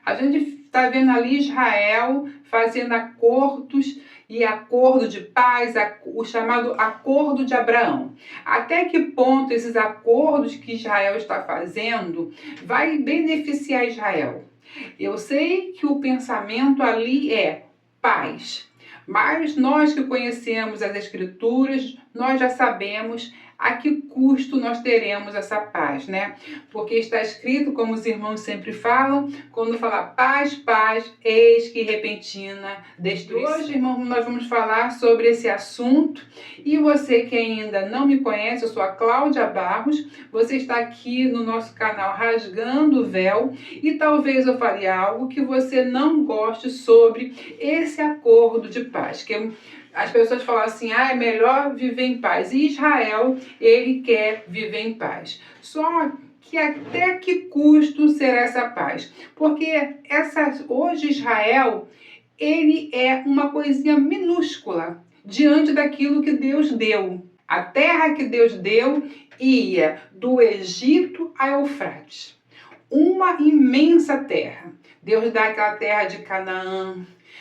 A gente está vendo ali Israel fazendo acordos e acordo de paz, o chamado acordo de Abraão. Até que ponto esses acordos que Israel está fazendo vai beneficiar Israel? Eu sei que o pensamento ali é paz, mas nós que conhecemos as Escrituras, nós já sabemos a que custo nós teremos essa paz, né? Porque está escrito, como os irmãos sempre falam, quando fala paz, paz, eis que repentina destruição. Hoje, irmãos, nós vamos falar sobre esse assunto. E você que ainda não me conhece, eu sou a Cláudia Barros, você está aqui no nosso canal Rasgando o Véu e talvez eu fale algo que você não goste sobre esse acordo de paz, que as pessoas falam assim, é melhor viver em paz. E Israel, ele quer viver em paz. Só que até que custo será essa paz? Porque hoje Israel, ele é uma coisinha minúscula diante daquilo que Deus deu. A terra que Deus deu ia do Egito a Eufrates. Uma imensa terra. Deus dá aquela terra de Canaã.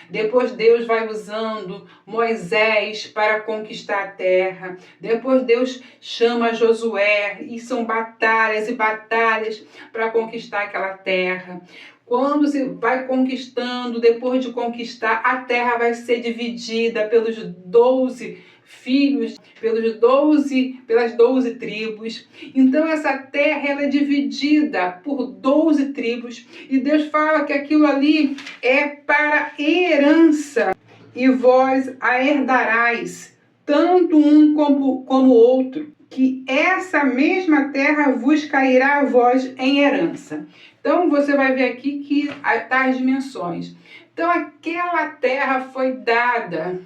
Depois Deus vai usando Moisés para conquistar a terra. Depois Deus chama Josué e são batalhas e batalhas para conquistar aquela terra. Quando se vai conquistando, depois de conquistar, a terra vai ser dividida pelos 12 filhos, pelas 12 tribos. Então essa terra ela é dividida por 12 tribos e Deus fala que aquilo ali é para herança e vós a herdarás, tanto um como o outro, que essa mesma terra vos cairá a vós em herança. Então você vai ver aqui que tá as dimensões. Então aquela terra foi dada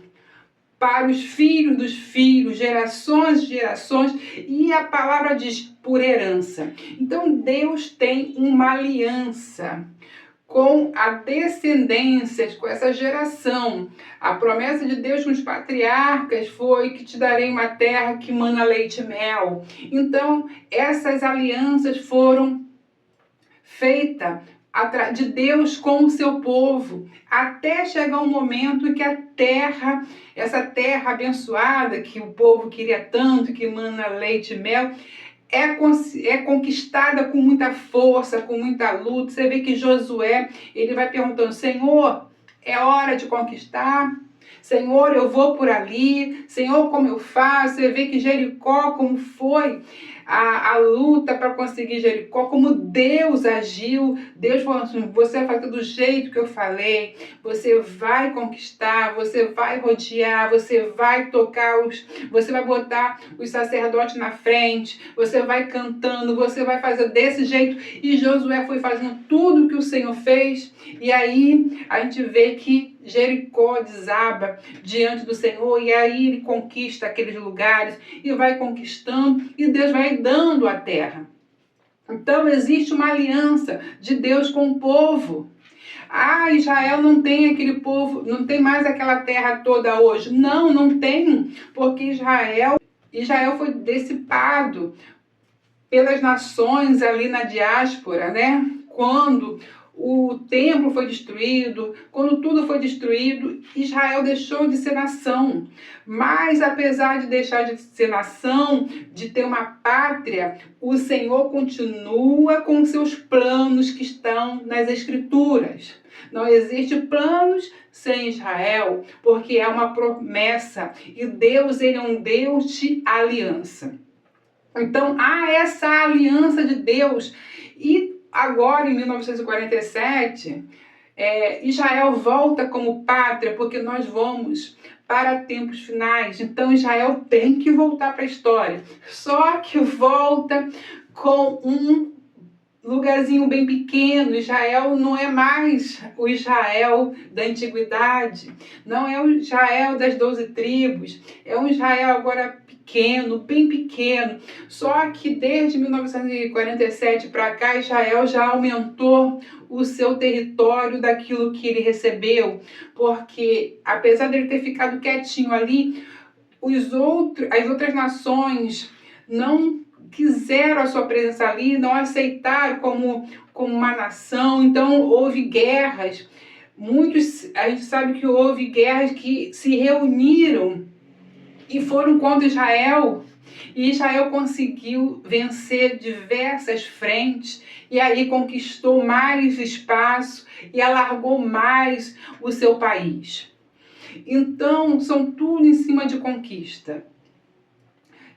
para os filhos dos filhos, gerações de gerações, e a palavra diz por herança. Então Deus tem uma aliança com a descendência, com essa geração. A promessa de Deus com os patriarcas foi que te darei uma terra que mana leite e mel. Então essas alianças foram feitas de Deus com o seu povo, até chegar um momento que a terra, essa terra abençoada que o povo queria tanto, que mana leite e mel, é conquistada com muita força, com muita luta. Você vê que Josué, ele vai perguntando, Senhor, é hora de conquistar? Senhor, eu vou por ali. Senhor, como eu faço? Você vê que Jericó, como foi a luta para conseguir Jericó, como Deus agiu. Deus falou assim, você vai fazer do jeito que eu falei, você vai conquistar, você vai rodear, você vai tocar, você vai botar os sacerdotes na frente, você vai cantando, você vai fazer desse jeito. E Josué foi fazendo tudo que o Senhor fez, e aí a gente vê que Jericó desaba diante do Senhor, e aí ele conquista aqueles lugares e vai conquistando, e Deus vai dando a terra. Então existe uma aliança de Deus com o povo. Israel não tem aquele povo, não tem mais aquela terra toda hoje. Não tem, porque Israel foi dissipado pelas nações ali na diáspora, né? Quando o templo foi destruído, quando tudo foi destruído, Israel deixou de ser nação. Mas apesar de deixar de ser nação, de ter uma pátria, o Senhor continua com seus planos que estão nas Escrituras. Não existe planos sem Israel, porque é uma promessa. E Deus, ele é um Deus de aliança. Então há essa aliança de Deus. E agora, em 1947, Israel volta como pátria, porque nós vamos para tempos finais. Então Israel tem que voltar para a história. Só que volta com um lugarzinho bem pequeno. Israel não é mais o Israel da antiguidade, não é o Israel das 12 tribos, é um Israel agora pequeno, bem pequeno. Só que desde 1947 para cá, Israel já aumentou o seu território daquilo que ele recebeu, porque apesar dele ter ficado quietinho ali, as outras nações não quiseram a sua presença ali, não aceitaram como uma nação. Então houve guerras. A gente sabe que houve guerras que se reuniram e foram contra Israel. E Israel conseguiu vencer diversas frentes e aí conquistou mais espaço e alargou mais o seu país. Então, são tudo em cima de conquista.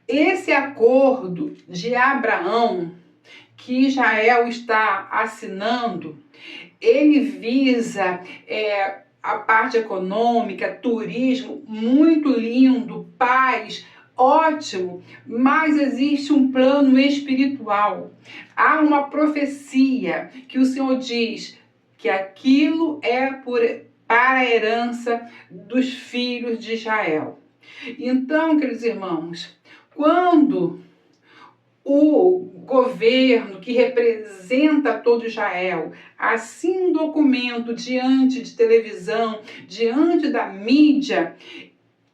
Esse acordo de Abraão, que Israel está assinando, ele visa a parte econômica, turismo, muito lindo, paz, ótimo, mas existe um plano espiritual. Há uma profecia que o Senhor diz que aquilo é para a herança dos filhos de Israel. Então, queridos irmãos, quando o governo que representa todo Israel assina um documento diante de televisão, diante da mídia,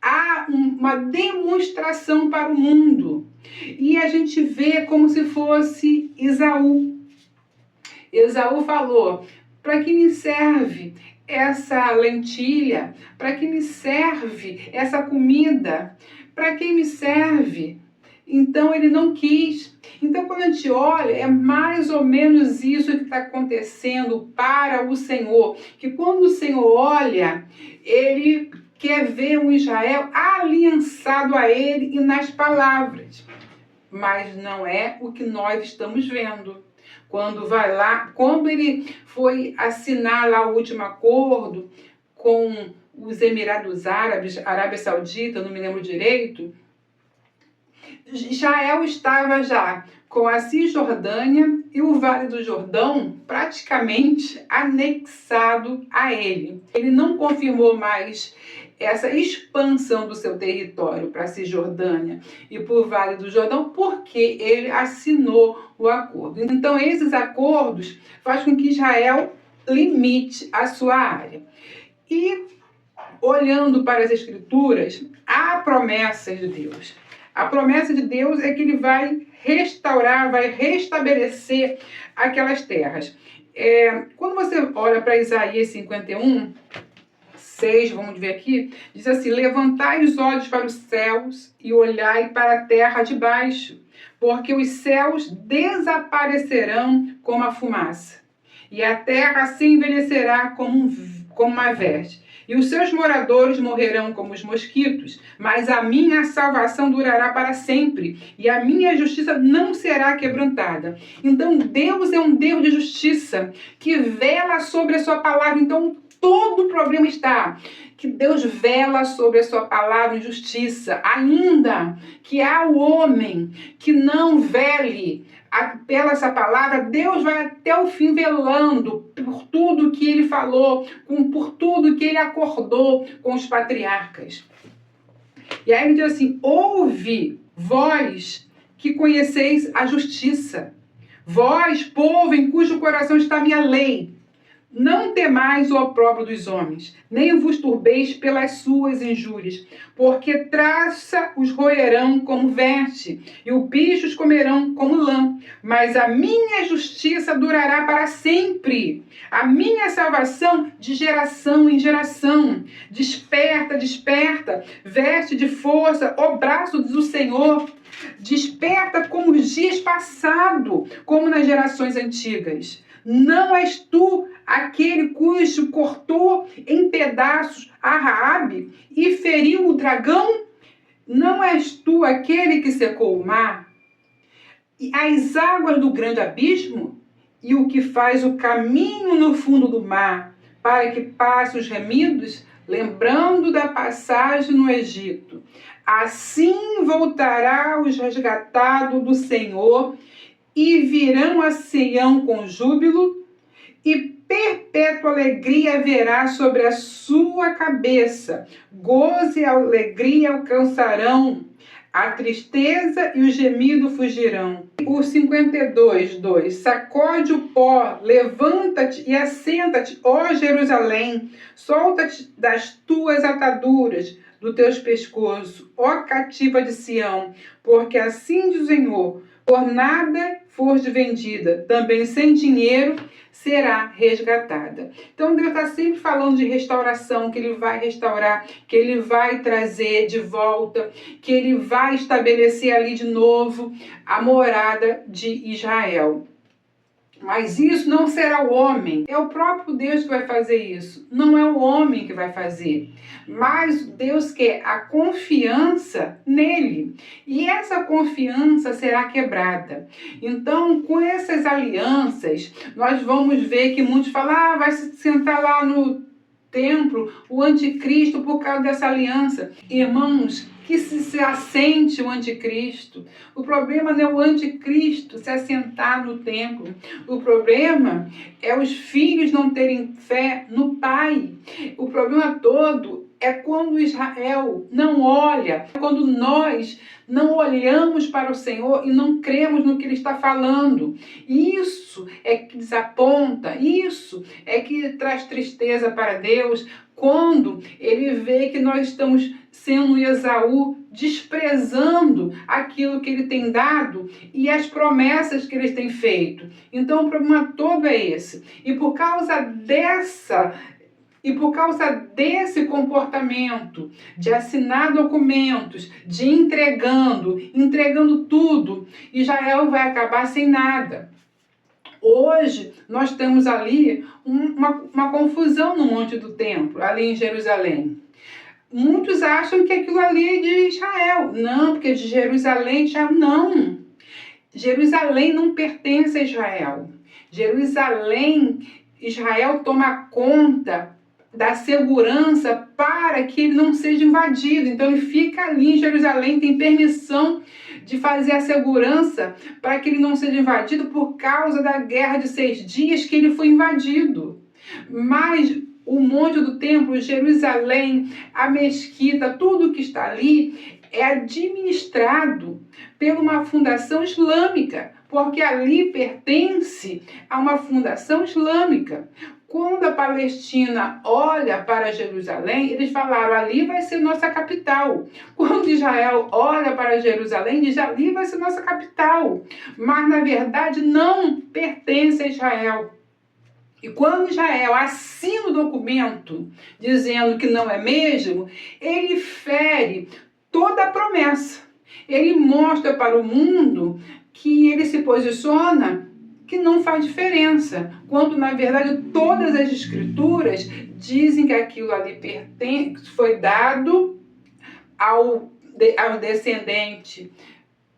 há uma demonstração para o mundo. E a gente vê como se fosse Esaú. Esaú falou: para que me serve essa lentilha? Para que me serve essa comida? Para que me serve? Então ele não quis. Então quando a gente olha, é mais ou menos isso que está acontecendo para o Senhor. Que quando o Senhor olha, ele quer ver um Israel aliançado a ele e nas palavras. Mas não é o que nós estamos vendo. Quando vai lá, quando ele foi assinar lá o último acordo com os Emirados Árabes, Arábia Saudita, não me lembro direito, Israel estava já com a Cisjordânia e o Vale do Jordão praticamente anexado a ele. Ele não confirmou mais essa expansão do seu território para a Cisjordânia e para o Vale do Jordão porque ele assinou o acordo. Então esses acordos fazem com que Israel limite a sua área. E olhando para as Escrituras, há promessas de Deus. A promessa de Deus é que ele vai restaurar, vai restabelecer aquelas terras. Quando você olha para Isaías 51, 6, vamos ver aqui, diz assim: levantai os olhos para os céus e olhai para a terra de baixo, porque os céus desaparecerão como a fumaça, e a terra se envelhecerá como uma veste. E os seus moradores morrerão como os mosquitos, mas a minha salvação durará para sempre, e a minha justiça não será quebrantada. Então Deus é um Deus de justiça, que vela sobre a sua palavra. Então todo o problema está que Deus vela sobre a sua palavra em justiça. Ainda que há o homem que não vele pela essa palavra, Deus vai até o fim velando por tudo que ele falou, por tudo que ele acordou com os patriarcas. E aí ele diz assim: ouve, vós que conheceis a justiça, vós, povo em cujo coração está a minha lei, não temais o opróbrio dos homens, nem vos turbeis pelas suas injúrias, porque traça os roerão como veste, e os bichos comerão como lã. Mas a minha justiça durará para sempre, a minha salvação de geração em geração. Desperta, desperta, veste de força o braço do Senhor. Desperta como os dias passados, como nas gerações antigas. Não és tu aquele cujo cortou em pedaços a Raabe e feriu o dragão? Não és tu aquele que secou o mar e as águas do grande abismo, e o que faz o caminho no fundo do mar, para que passe os remidos, lembrando da passagem no Egito? Assim voltará os resgatados do Senhor, e virão a Sião com júbilo, e perpétua alegria haverá sobre a sua cabeça. Gozo e alegria alcançarão, a tristeza e o gemido fugirão. O 52:2. Sacode o pó, levanta-te e assenta-te, ó Jerusalém, solta-te das tuas ataduras, do teus pescoços, ó cativa de Sião, porque assim diz o Senhor: por nada for vendida, também sem dinheiro será resgatada. Então Deus está sempre falando de restauração, que Ele vai restaurar, que Ele vai trazer de volta, que Ele vai estabelecer ali de novo a morada de Israel. Mas isso não será o homem, é o próprio Deus que vai fazer isso, não é o homem que vai fazer. Mas Deus quer a confiança nele, e essa confiança será quebrada. Então, com essas alianças, nós vamos ver que muitos falam, vai se sentar lá no templo o anticristo por causa dessa aliança. Irmãos, que se assente o anticristo. O problema não é o anticristo se assentar no templo. O problema é os filhos não terem fé no Pai. O problema todo é quando Israel não olha, quando nós não olhamos para o Senhor e não cremos no que Ele está falando. Isso é que desaponta, isso é que traz tristeza para Deus, quando Ele vê que nós estamos sendo Esaú, desprezando aquilo que Ele tem dado e as promessas que Ele tem feito. Então o problema todo é esse. E por causa desse comportamento de assinar documentos, de entregando tudo, Israel vai acabar sem nada. Hoje, nós temos ali uma confusão no Monte do Templo, ali em Jerusalém. Muitos acham que aquilo ali é de Israel. Não, porque de Jerusalém, Israel não. Jerusalém não pertence a Israel. Israel toma conta da segurança para que ele não seja invadido. Então ele fica ali em Jerusalém, tem permissão de fazer a segurança para que ele não seja invadido por causa da guerra de 6 dias que ele foi invadido. Mas o Monte do Templo, Jerusalém, a mesquita, tudo que está ali é administrado por uma fundação islâmica, porque ali pertence a uma fundação islâmica. Quando a Palestina olha para Jerusalém, eles falaram, ali vai ser nossa capital. Quando Israel olha para Jerusalém, diz, ali vai ser nossa capital. Mas, na verdade, não pertence a Israel. E quando Israel assina o documento dizendo que não é mesmo, ele fere toda a promessa. Ele mostra para o mundo que ele se posiciona que não faz diferença, quando na verdade todas as escrituras dizem que aquilo ali foi dado ao descendente,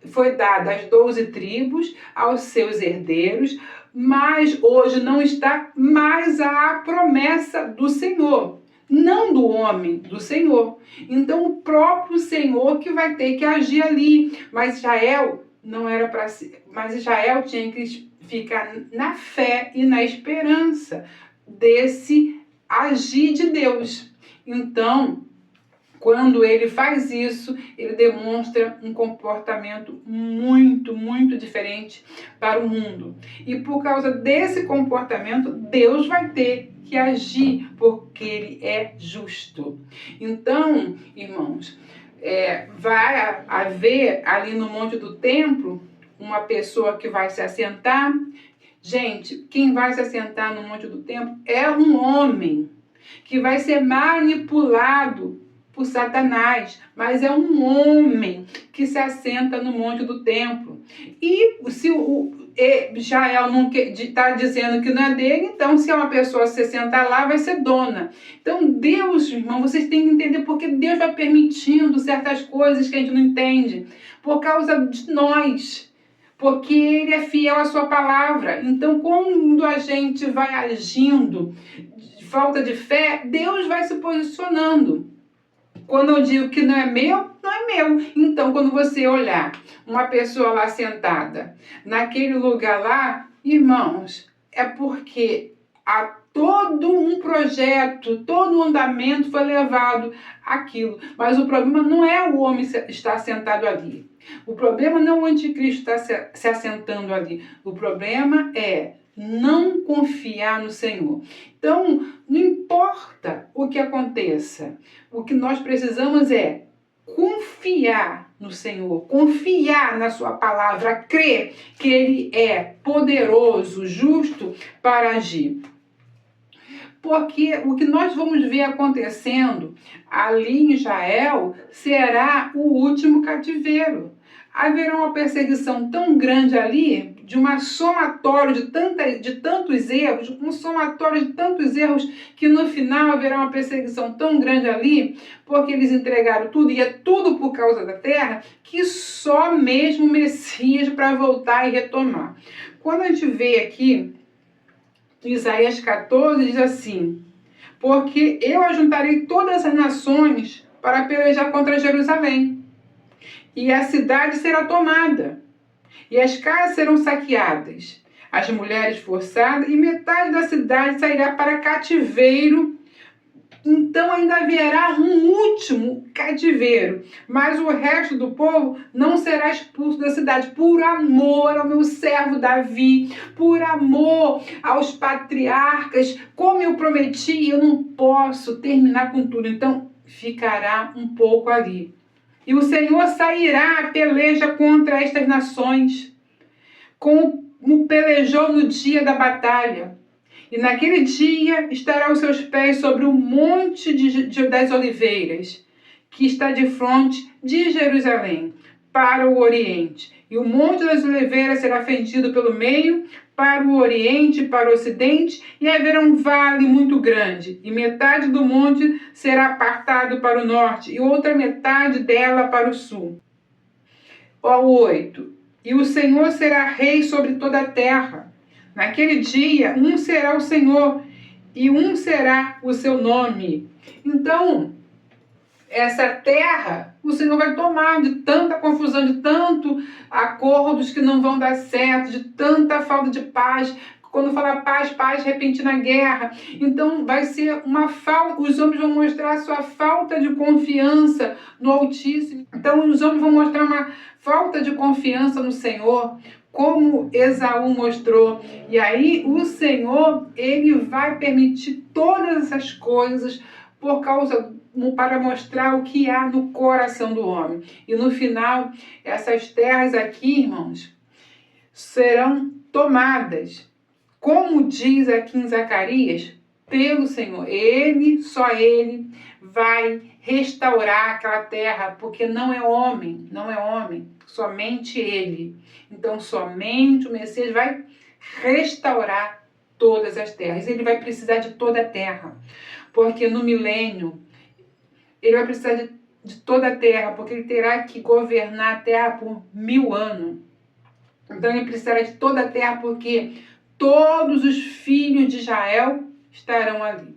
foi dado às 12 tribos, aos seus herdeiros, mas hoje não está mais a promessa do Senhor, não do homem, do Senhor. Então o próprio Senhor que vai ter que agir ali, mas Israel não era para ser, mas Israel tinha que ficar na fé e na esperança desse agir de Deus. Então, quando ele faz isso, ele demonstra um comportamento muito, muito diferente para o mundo. E por causa desse comportamento, Deus vai ter que agir, porque ele é justo. Então, irmãos, vai haver ali no Monte do Templo uma pessoa que vai se assentar. Gente, quem vai se assentar no Monte do Templo é um homem que vai ser manipulado por Satanás, mas é um homem que se assenta no Monte do Templo. E se Israel não está dizendo que não é dele, então se é uma pessoa se sentar lá, vai ser dona. Então Deus, irmão, vocês têm que entender porque Deus vai permitindo certas coisas que a gente não entende, por causa de nós. Porque Ele é fiel à sua palavra. Então, quando a gente vai agindo de falta de fé, Deus vai se posicionando. Quando eu digo que não é meu, não é meu. Então, quando você olhar uma pessoa lá sentada, naquele lugar lá, irmãos, é porque há todo um projeto, todo um andamento foi levado àquilo. Mas o problema não é o homem estar sentado ali. O problema não é o anticristo estar se assentando ali. O problema é não confiar no Senhor. Então, não importa o que aconteça, o que nós precisamos é confiar no Senhor, confiar na sua palavra, crer que Ele é poderoso, justo para agir. Porque o que nós vamos ver acontecendo ali em Israel será o último cativeiro. Haverá uma perseguição tão grande ali, de uma somatório de tantos erros, um somatório de tantos erros, que no final haverá uma perseguição tão grande ali, porque eles entregaram tudo, e é tudo por causa da terra, que só mesmo o Messias para voltar e retomar. Quando a gente vê aqui, Isaías 14 diz assim: porque eu ajuntarei todas as nações para pelejar contra Jerusalém, e a cidade será tomada, e as casas serão saqueadas, as mulheres forçadas, e metade da cidade sairá para cativeiro. Então ainda haverá um último cativeiro, mas o resto do povo não será expulso da cidade, por amor ao meu servo Davi, por amor aos patriarcas. Como eu prometi, eu não posso terminar com tudo, então ficará um pouco ali. E o Senhor sairá à peleja contra estas nações, como pelejou no dia da batalha. E naquele dia estará aos seus pés sobre o monte das oliveiras, que está de frente de Jerusalém, para o oriente. E o monte das oliveiras será fendido pelo meio, para o oriente e para o ocidente, e haverá um vale muito grande, e metade do monte será apartado para o norte, e outra metade dela para o sul. 8. E o Senhor será rei sobre toda a terra. Naquele dia, um será o Senhor, e um será o seu nome. Então, essa terra, o Senhor vai tomar de tanta confusão, de tanto acordos que não vão dar certo, de tanta falta de paz. Quando fala paz, paz repentina guerra. Então vai ser uma falta, os homens vão mostrar a sua falta de confiança no Altíssimo. Então os homens vão mostrar uma falta de confiança no Senhor, como Esaú mostrou. E aí o Senhor, ele vai permitir todas essas coisas para mostrar o que há no coração do homem. E no final, essas terras aqui, irmãos, serão tomadas, como diz aqui em Zacarias, pelo Senhor. Ele, só Ele, vai restaurar aquela terra, porque não é homem, somente Ele. Então, somente o Messias vai restaurar todas as terras. Ele vai precisar de toda a terra, porque no milênio, ele vai precisar de toda a terra, porque ele terá que governar a terra por 1000 anos. Então, ele precisará de toda a terra, porque todos os filhos de Israel estarão ali.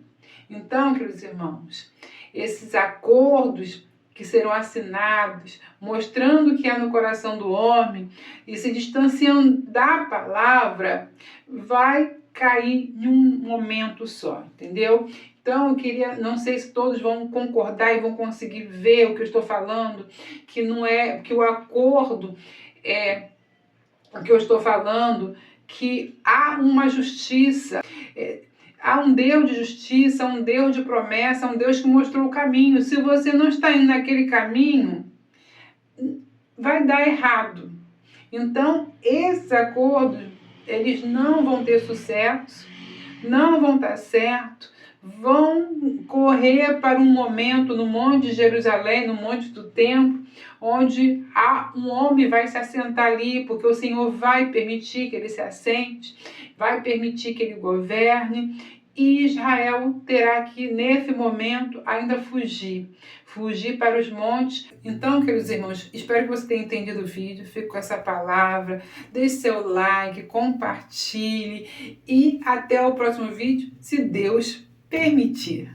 Então, queridos irmãos, esses acordos que serão assinados, mostrando o que há no coração do homem e se distanciando da palavra, vai cair em um momento só, entendeu? Então, eu queria, não sei se todos vão concordar e vão conseguir ver o que eu estou falando, que não é, que o acordo é o que eu estou falando, que há uma justiça, há um Deus de justiça, um Deus de promessa, um Deus que mostrou o caminho. Se você não está indo naquele caminho, vai dar errado. Então, esses acordos, eles não vão ter sucesso, não vão dar certo, vão correr para um momento no Monte de Jerusalém, no Monte do Templo, onde um homem vai se assentar ali, porque o Senhor vai permitir que ele se assente, vai permitir que ele governe, e Israel terá que, nesse momento, ainda fugir para os montes. Então, queridos irmãos, espero que você tenha entendido o vídeo, fique com essa palavra, deixe seu like, compartilhe, e até o próximo vídeo, se Deus permitir.